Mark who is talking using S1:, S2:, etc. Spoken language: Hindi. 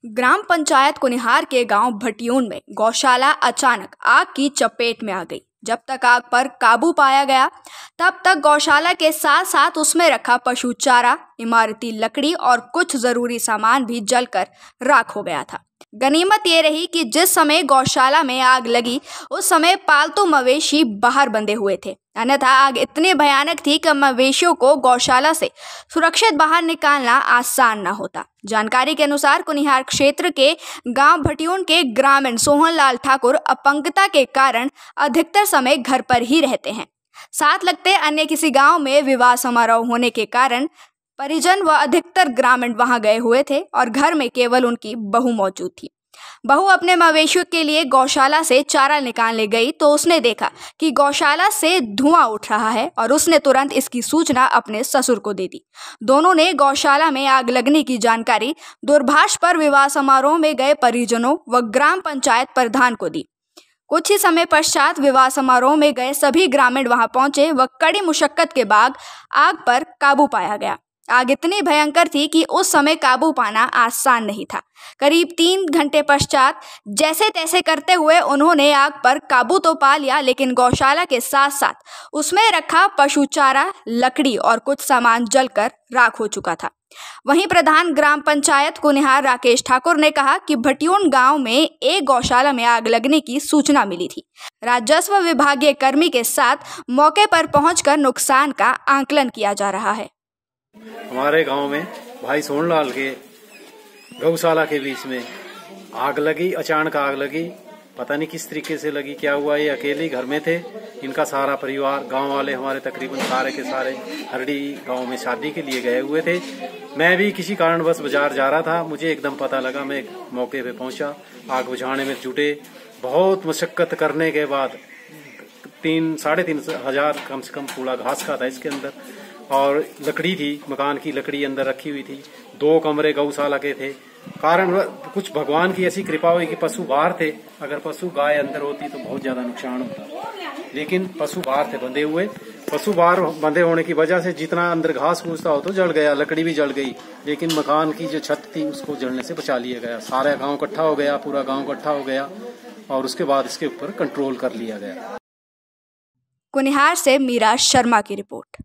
S1: ग्राम पंचायत कुनिहार के गांव भटियून में गौशाला अचानक आग की चपेट में आ गई। जब तक आग पर काबू पाया गया तब तक गौशाला के साथ साथ उसमें रखा पशु चारा, इमारती लकड़ी और कुछ जरूरी सामान भी जलकर राख हो गया था। गनीमत ये रही कि जिस समय गौशाला में आग लगी उस समय पालतू मवेशी बाहर बंधे हुए थे, अन्यथा आग इतनी भयानक थी कि मवेशियों को गौशाला से सुरक्षित बाहर निकालना आसान न होता। जानकारी के अनुसार कुनिहार क्षेत्र के गांव भटियून के ग्रामीण सोहनलाल ठाकुर अपंगता के कारण अधिकतर समय घर पर ही रहते हैं। साथ लगते अन्य किसी गांव में विवाह समारोह होने के कारण परिजन व अधिकतर ग्रामीण वहां गए हुए थे और घर में केवल उनकी बहू मौजूद थी। बहू अपने मवेशियों के लिए गौशाला से चारा निकालने गई तो उसने देखा कि गौशाला से धुआं उठ रहा है और उसने तुरंत इसकी सूचना अपने ससुर को दे दी। दोनों ने गौशाला में आग लगने की जानकारी दूरभाष पर विवाह समारोह में गए परिजनों व ग्राम पंचायत प्रधान को दी। कुछ ही समय पश्चात विवाह समारोह में गए सभी ग्रामीण वहां पहुंचे व कड़ी मुशक्कत के बाद आग पर काबू पाया गया। आग इतनी भयंकर थी कि उस समय काबू पाना आसान नहीं था। करीब 3 घंटे पश्चात जैसे तैसे करते हुए उन्होंने आग पर काबू तो पा लिया, लेकिन गौशाला के साथ साथ उसमें रखा पशु चारा, लकड़ी और कुछ सामान जलकर राख हो चुका था। वहीं प्रधान ग्राम पंचायत कुनिहार राकेश ठाकुर ने कहा कि भटियून गांव में एक गौशाला में आग लगने की सूचना मिली थी। राजस्व विभागीय कर्मी के साथ मौके पर पहुंचकर नुकसान का आकलन किया जा रहा है।
S2: हमारे गांव में भाई सोहनलाल के गौशाला के बीच में आग लगी। अचानक आग लगी, पता नहीं किस तरीके से लगी, क्या हुआ। ये अकेले घर में थे, इनका सारा परिवार, गांव वाले हमारे तकरीबन सारे के सारे हरडी गांव में शादी के लिए गए हुए थे। मैं भी किसी कारणवश बाजार जा रहा था, मुझे एकदम पता लगा, मैं मौके पे पहुंचा, आग बुझाने में जुटे। बहुत मशक्कत करने के बाद 3-3.5 हजार कम से कम कूड़ा घास का था इसके अंदर, और लकड़ी थी, मकान की लकड़ी अंदर रखी हुई थी। 2 कमरे गौशाला के थे। कारण कुछ भगवान की ऐसी कृपा हुई कि पशु बाहर थे। अगर पशु गाय अंदर होती तो बहुत ज्यादा नुकसान होता, लेकिन पशु बाहर थे बंधे हुए। पशु बाहर बंधे होने की वजह से जितना अंदर घास फूसता हो तो जल गया, लकड़ी भी जल गई, लेकिन मकान की जो छत थी उसको जलने से बचा लिया गया। सारा गांव इकट्ठा हो गया, पूरा गांव इकट्ठा हो गया और उसके बाद इसके ऊपर कंट्रोल कर लिया गया।
S1: कुनिहार से मीरा शर्मा की रिपोर्ट।